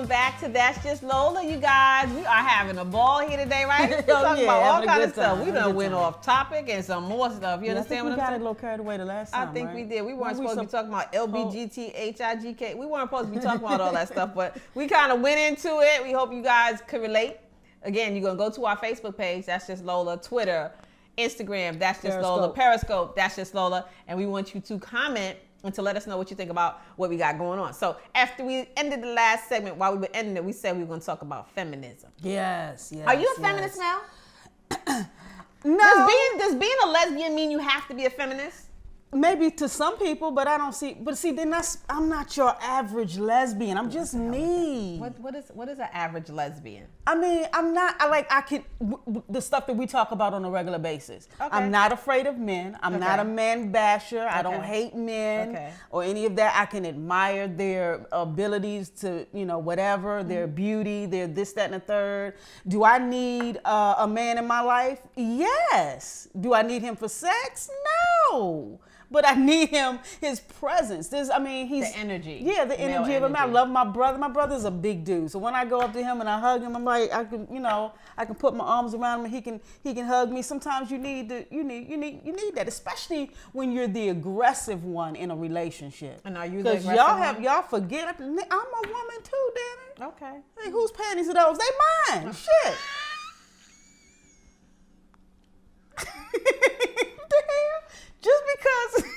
welcome back to That's Just Lola, you guys. We are having a ball here today, right? We're talking about all kind of stuff. We done went off topic and some more stuff. You understand what I'm saying? We got a little carried away the last time, I think right? we did. We weren't supposed to be talking about LBGT, We weren't supposed to be talking about all that stuff, but we kind of went into it. We hope you guys could relate. Again, you're going to go to our Facebook page, That's Just Lola, Twitter, Instagram, That's Just Lola, Periscope, That's Just Lola, and we want you to comment and to let us know what you think about what we got going on. So after we ended the last segment, while we were ending it, we said we were going to talk about feminism. Yes. Are you a feminist now? No. Does being a lesbian mean you have to be a feminist? Maybe to some people, but I don't see. But see, then I'm not your average lesbian. I'm just me. What is an average lesbian? I mean, I'm not. The stuff that we talk about on a regular basis. Okay. I'm not afraid of men. I'm not a man basher. I don't hate men or any of that. I can admire their abilities to, whatever, their beauty, their this, that, and the third. Do I need a man in my life? Yes. Do I need him for sex? No. But I need his presence. He's the energy. Yeah, the energy of him. I love my brother. My brother's a big dude. So when I go up to him and I hug him, I'm like, I can put my arms around him and he can hug me. Sometimes you need that, especially when you're the aggressive one in a relationship. And are you the aggressive one? Y'all forget, I'm a woman too, damn it. Okay. Hey, whose panties are those? They mine. Shit. Just because,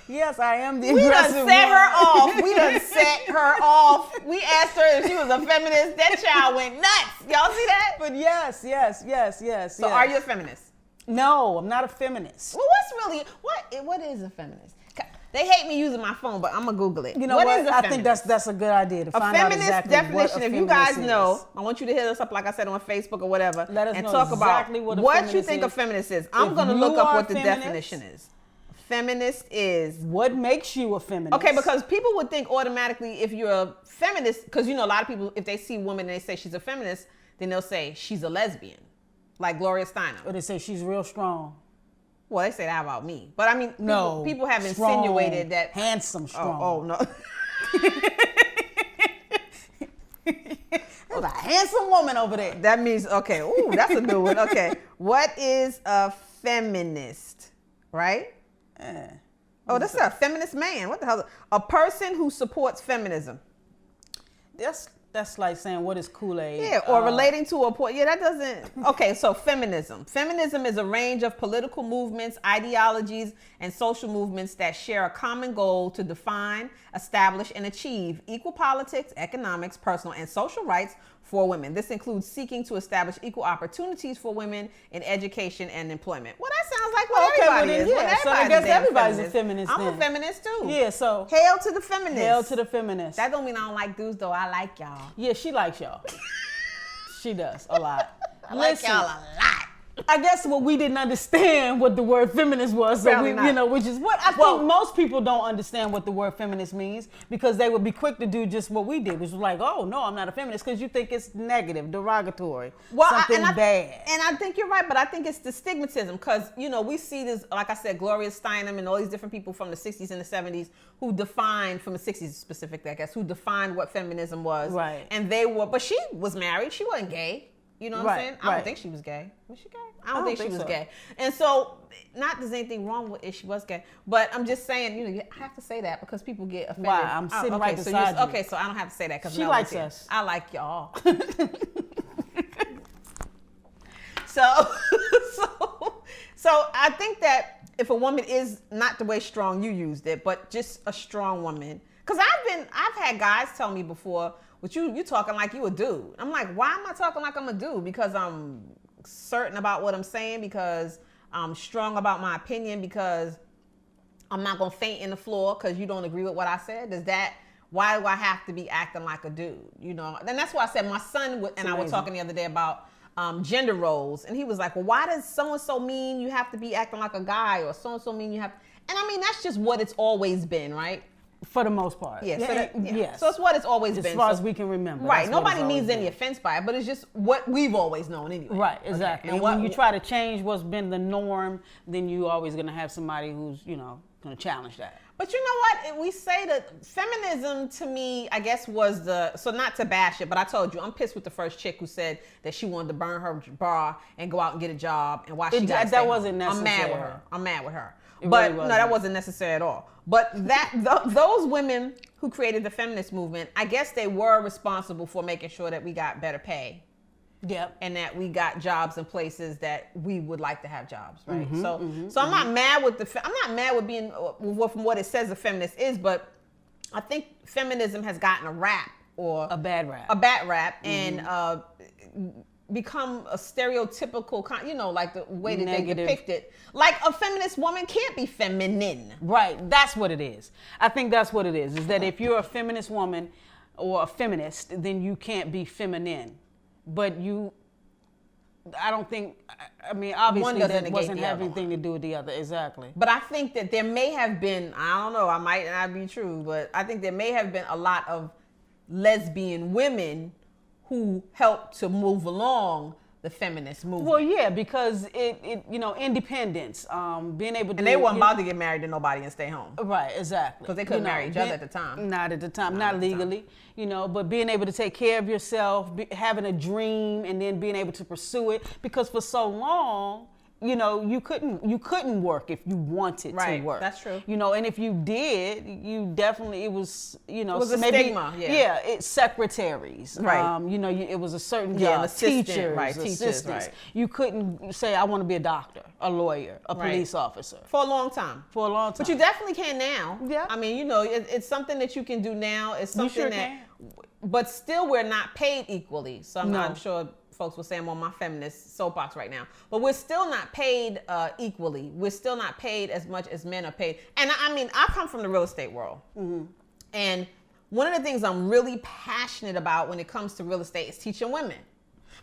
yes, I am the aggressive one. We done set her off. We asked her if she was a feminist. That child went nuts. Y'all see that? But yes. So are you a feminist? No, I'm not a feminist. Well, what is a feminist? They hate me using my phone, but I'm going to Google it. You know what? I think that's a good idea to find out exactly definition, what a if you feminist guys know, I want you to hit us up, like I said, on Facebook or whatever. Let us and know talk exactly about what you think a feminist is. I'm going to look up what the definition is. Feminist is... What makes you a feminist? Okay, because people would think automatically if you're a feminist, because a lot of people, if they see a woman and they say she's a feminist, then they'll say she's a lesbian, like Gloria Steinem. Or they say she's real strong. Well, they say that about me. But I mean, people have strong, insinuated that... Handsome, strong. Oh no. There's a handsome woman over there. That means, okay, ooh, that's a new one. Okay. What is a feminist? Right? This is a feminist man. What the hell? A person who supports feminism. That's like saying, what is Kool-Aid? Yeah, or relating to a point. Yeah, that doesn't... Okay, so feminism. Feminism is a range of political movements, ideologies, and social movements that share a common goal to define, establish, and achieve equal politics, economics, personal, and social rights for women. This includes seeking to establish equal opportunities for women in education and employment. Well, that sounds like what everybody is. Yeah, so I guess everybody's a feminist. I'm a feminist too. Yeah, so hail to the feminists. Hail to the feminists. That don't mean I don't like dudes though. I like y'all. Yeah, she likes y'all. She does a lot. I like y'all a lot. I guess what we didn't understand what the word feminist was, so which is what I think most people don't understand what the word feminist means, because they would be quick to do just what we did, which was like, oh no, I'm not a feminist, because you think it's negative, derogatory, something bad. And I think you're right, but I think it's the stigmatism, because we see this, like I said, Gloria Steinem and all these different people from the 60s and the 70s who defined, from the 60s specifically, I guess, who defined what feminism was. Right. And but she was married, she wasn't gay. You know what I'm saying? I don't think she was gay. Was she gay? I don't think she was gay. And so, not there's anything wrong with if she was gay, but I'm just saying, I have to say that because people get offended. Why? I'm sitting right beside you. Okay, so I don't have to say that because she likes us. I like y'all. So I think that if a woman is not the way strong you used it, but just a strong woman, because I've had guys tell me before, but you talking like you a dude. I'm like, why am I talking like I'm a dude? Because I'm certain about what I'm saying, because I'm strong about my opinion, because I'm not going to faint in the floor because you don't agree with what I said. Why do I have to be acting like a dude? And that's why I said my son and I were talking the other day about gender roles. And he was like, well, why does so-and-so mean you have to be acting like a guy, or so-and-so mean you have to... And I mean, that's just what it's always been, right? For the most part. Yeah. Yes. So it's what it's always been. As far as we can remember. Right. Nobody means any offense by it, but it's just what we've always known anyway. Right, exactly. Okay. And when you try to change what's been the norm, then you always going to have somebody who's, going to challenge that. But you know what? We say that feminism to me, I guess, was so not to bash it, but I told you, I'm pissed with the first chick who said that she wanted to burn her bra and go out and get a job and watch she got that wasn't necessary. I'm mad with her. But really no, that wasn't necessary at all. But those women who created the feminist movement, I guess they were responsible for making sure that we got better pay. Yep. And that we got jobs in places that we would like to have jobs, right? So I'm not mad with I'm not mad with being from what it says a feminist is, but I think feminism has gotten a rap or a bad rap, and become a stereotypical, like the way that negative. They depict it. Like a feminist woman can't be feminine. Right. That's what it is. I think that's what it is that if you're a feminist woman or a feminist, then you can't be feminine. But I don't think, obviously that wasn't have anything to do with the other. Exactly. But I think that there may have been, I don't know, I might not be true, but I think there may have been a lot of lesbian women who helped to move along the feminist movement. Well, yeah, because it independence, being able to. And they weren't about to get married to nobody and stay home. Right, exactly. Because they couldn't marry each other at the time. Not at the time, not legally, but being able to take care of yourself, having a dream, and then being able to pursue it. Because for so long, you couldn't work if you wanted to work. That's true. And if you did, you definitely, it was, it was a stigma. Yeah, it's secretaries. Right. It was a certain job. Teachers, assistants. Right. You couldn't say, I want to be a doctor, a lawyer, a police officer. For a long time. But you definitely can now. Yeah. It's something that you can do now. It's something but still we're not paid equally. So I'm sure folks will say I'm on my feminist soapbox right now, but we're still not paid equally. We're still not paid as much as men are paid. And I come from the real estate world. And one of the things I'm really passionate about when it comes to real estate is teaching women.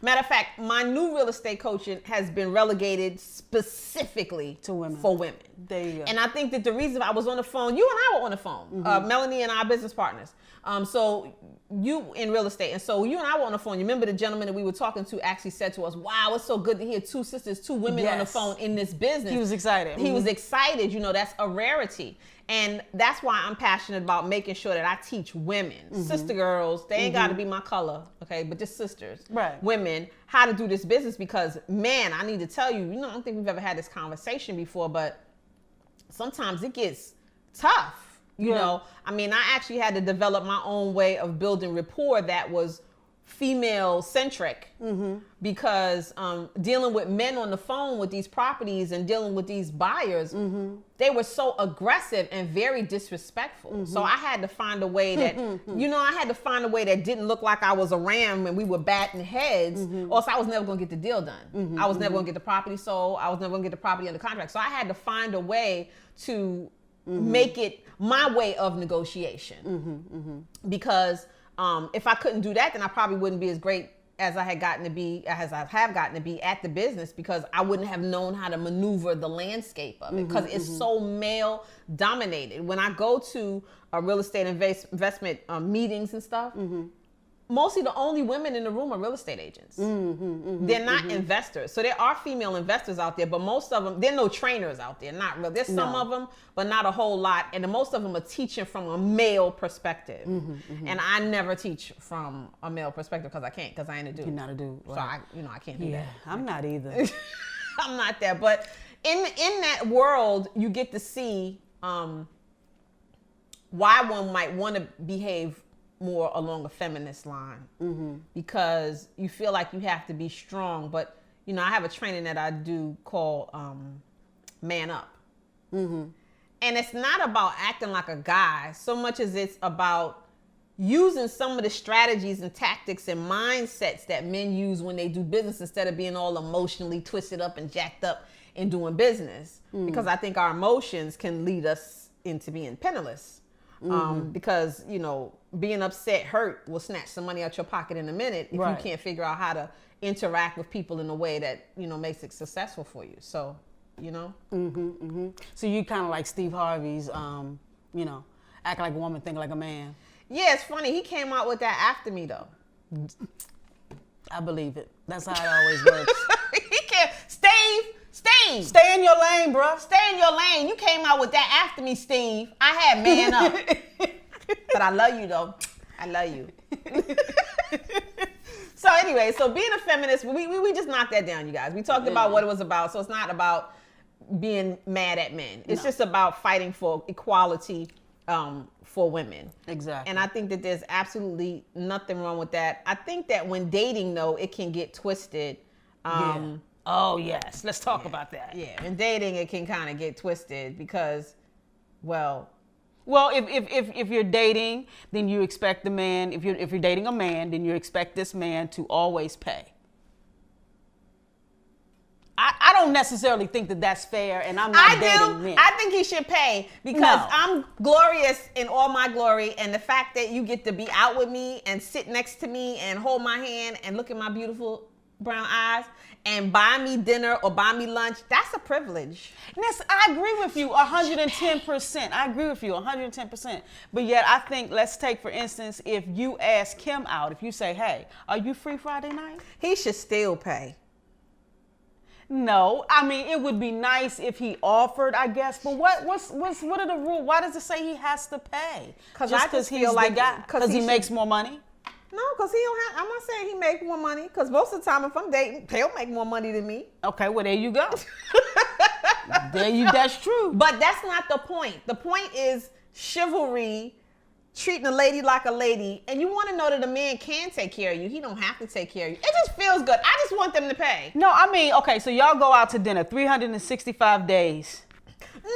Matter of fact, my new real estate coaching has been relegated specifically to women. For women. There you go. And I think that the reason I was on the phone, you and I were on the phone, Melanie and our business partners. So you in real estate. And so you and I were on the phone. You remember the gentleman that we were talking to actually said to us, wow, it's so good to hear two sisters, two women on the phone in this business. He was excited. He was excited. That's a rarity. And that's why I'm passionate about making sure that I teach women, sister girls, they ain't got to be my color, okay, but just sisters, women, how to do this business because, man, I need to tell you, I don't think we've ever had this conversation before, but sometimes it gets tough. I actually had to develop my own way of building rapport that was female centric because dealing with men on the phone with these properties and dealing with these buyers, they were so aggressive and very disrespectful. So I had to find a way that, didn't look like I was a ram when we were batting heads, or else I was never going to get the deal done. I was never going to get the property sold. I was never going to get the property under contract. So I had to find a way to make it my way of negotiation because if I couldn't do that, then I probably wouldn't be as great as I have gotten to be at the business because I wouldn't have known how to maneuver the landscape of it because it's so male dominated. When I go to a real estate investment meetings and stuff, mostly the only women in the room are real estate agents. They're not investors. So there are female investors out there, but most of them, there are no trainers out there. Not real. There's some of them, but not a whole lot. And most of them are teaching from a male perspective. And I never teach from a male perspective because I can't, because I ain't a dude. You're not a dude. Right. So I can't do that. I'm not either. I'm not that. But in that world, you get to see why one might want to behave more along a feminist line because you feel like you have to be strong. But, I have a training that I do called Man Up. And it's not about acting like a guy so much as it's about using some of the strategies and tactics and mindsets that men use when they do business instead of being all emotionally twisted up and jacked up in doing business. Because I think our emotions can lead us into being penniless. Because, being upset, hurt will snatch some money out your pocket in a minute if you can't figure out how to interact with people in a way that, makes it successful for you. So, So you kind of like Steve Harvey's, act like a woman, think like a man. Yeah, it's funny. He came out with that after me, though. I believe it. That's how it always works. He can't. Steve, lane. Stay in your lane, bro. Stay in your lane. You came out with that after me, Steve. I had man up. But I love you, though. I love you. So anyway, so being a feminist, we just knocked that down, you guys. We talked about what it was about. So it's not about being mad at men. It's just about fighting for equality for women. Exactly. And I think that there's absolutely nothing wrong with that. I think that when dating, though, it can get twisted. Oh, yes. Let's talk about that. Yeah. In dating, it can kind of get twisted because, well, if you're dating, then you expect the man, if you're dating a man, then you expect this man to always pay. I don't necessarily think that that's fair, and I'm not dating men. I think he should pay because I'm glorious in all my glory, and the fact that you get to be out with me and sit next to me and hold my hand and look at my beautiful brown eyes and buy me dinner or buy me lunch, that's a privilege. Yes, I agree with you 110%. I agree with you 110%. But yet I think, let's take for instance, if you ask him out, if you say, hey, are you free Friday night? He should still pay. No, I mean, it would be nice if he offered, I guess. But what are the rules? Why does it say he has to pay? Just because he's the guy? Because he makes more money? No, because he don't have, I'm not saying he make more money, because most of the time if I'm dating, he'll make more money than me. Okay, well, there you go. That's true. But that's not the point. The point is chivalry, treating a lady like a lady, and you want to know that a man can take care of you. He don't have to take care of you. It just feels good. I just want them to pay. No, I mean, okay, so y'all go out to dinner 365 days. No.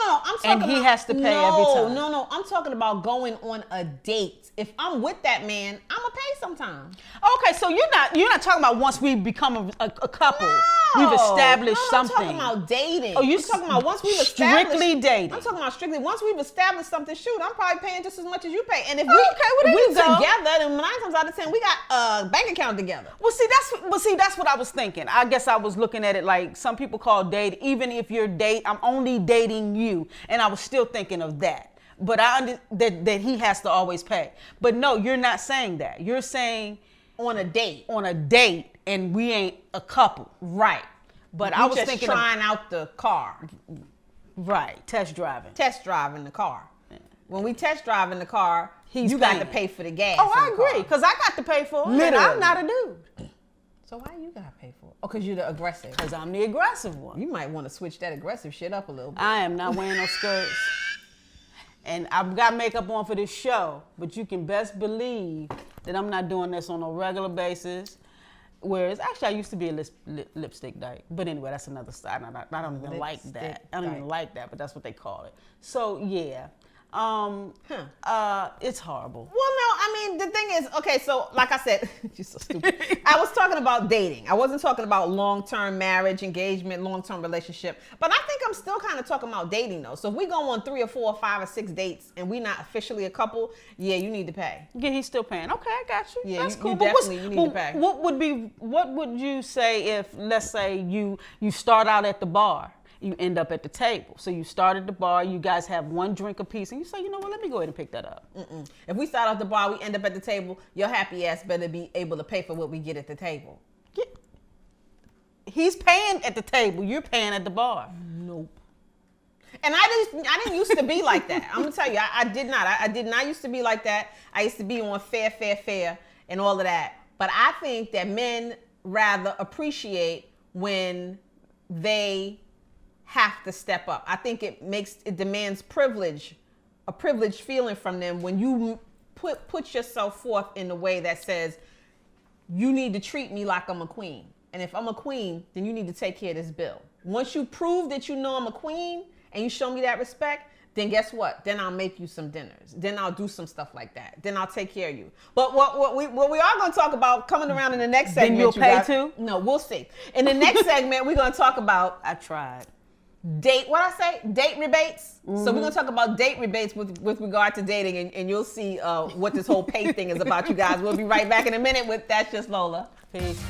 I'm talking and he has to pay every time. No. I'm talking about going on a date. If I'm with that man, I'm gonna pay sometime. Okay, so you're not talking about once we become a couple. We've established something. I'm talking about dating. Oh, you're talking about once we've established strictly dating. I'm talking about strictly once we've established something. Shoot, I'm probably paying just as much as you pay. And if we together, then 9 times out of 10 we got a bank account together. Well, see, that's what I was thinking. I guess I was looking at it like some people call date. Even if you're I'm only dating you, and I was still thinking of that. But I understand that he has to always pay. But no, you're not saying that. You're saying on a date. On a date, and we ain't a couple. Right. But I was thinking trying out the car. Right. Test driving the car. Yeah. When we test driving the car, you got to pay for the gas. Oh, I agree. Because I got to pay for it. Literally. And I'm not a dude. So why you got to pay for it? Oh, because you're the aggressive. Because I'm the aggressive one. You might want to switch that aggressive shit up a little bit. I am not wearing no skirts. And I've got makeup on for this show, but you can best believe that I'm not doing this on a regular basis. Whereas, actually, I used to be a lipstick dyke. But anyway, that's another side. I don't even like that. I don't even like that, but that's what they call it. So, yeah. It's horrible. Well, no, I mean, the thing is, okay, so like I said, you're so stupid. I was talking about dating. I wasn't talking about long-term marriage, engagement, long-term relationship. But I think I'm still kind of talking about dating, though. So if we go on 3 or 4 or 5 or 6 dates and we're not officially a couple, yeah, you need to pay. Yeah, he's still paying. Okay, I got you. Yeah, that's cool. You need to pay. What would you say if, let's say, you start out at the bar? You end up at the table. So you start at the bar, you guys have one drink apiece, and you say, you know what, let me go ahead and pick that up. If we start at the bar, we end up at the table, your happy ass better be able to pay for what we get at the table. He's paying at the table, you're paying at the bar. Nope. And I didn't used to be like that. I'm gonna tell you, I did not. I did not used to be like that. I used to be on fair, and all of that. But I think that men rather appreciate when they have to step up. I think it demands privilege, a privileged feeling from them when you put yourself forth in a way that says you need to treat me like I'm a queen. And if I'm a queen, then you need to take care of this bill. Once you prove that you know I'm a queen and you show me that respect, then guess what? Then I'll make you some dinners. Then I'll do some stuff like that. Then I'll take care of you. But what we are going to talk about coming around in the next segment. Then you'll pay too? No, we'll see. In the next segment, we're going to talk about. I tried. Date rebates. So we're going to talk about date rebates with regard to dating, and you'll see what this whole pay thing is about, you guys. We'll be right back in a minute with That's Just Lola. Peace.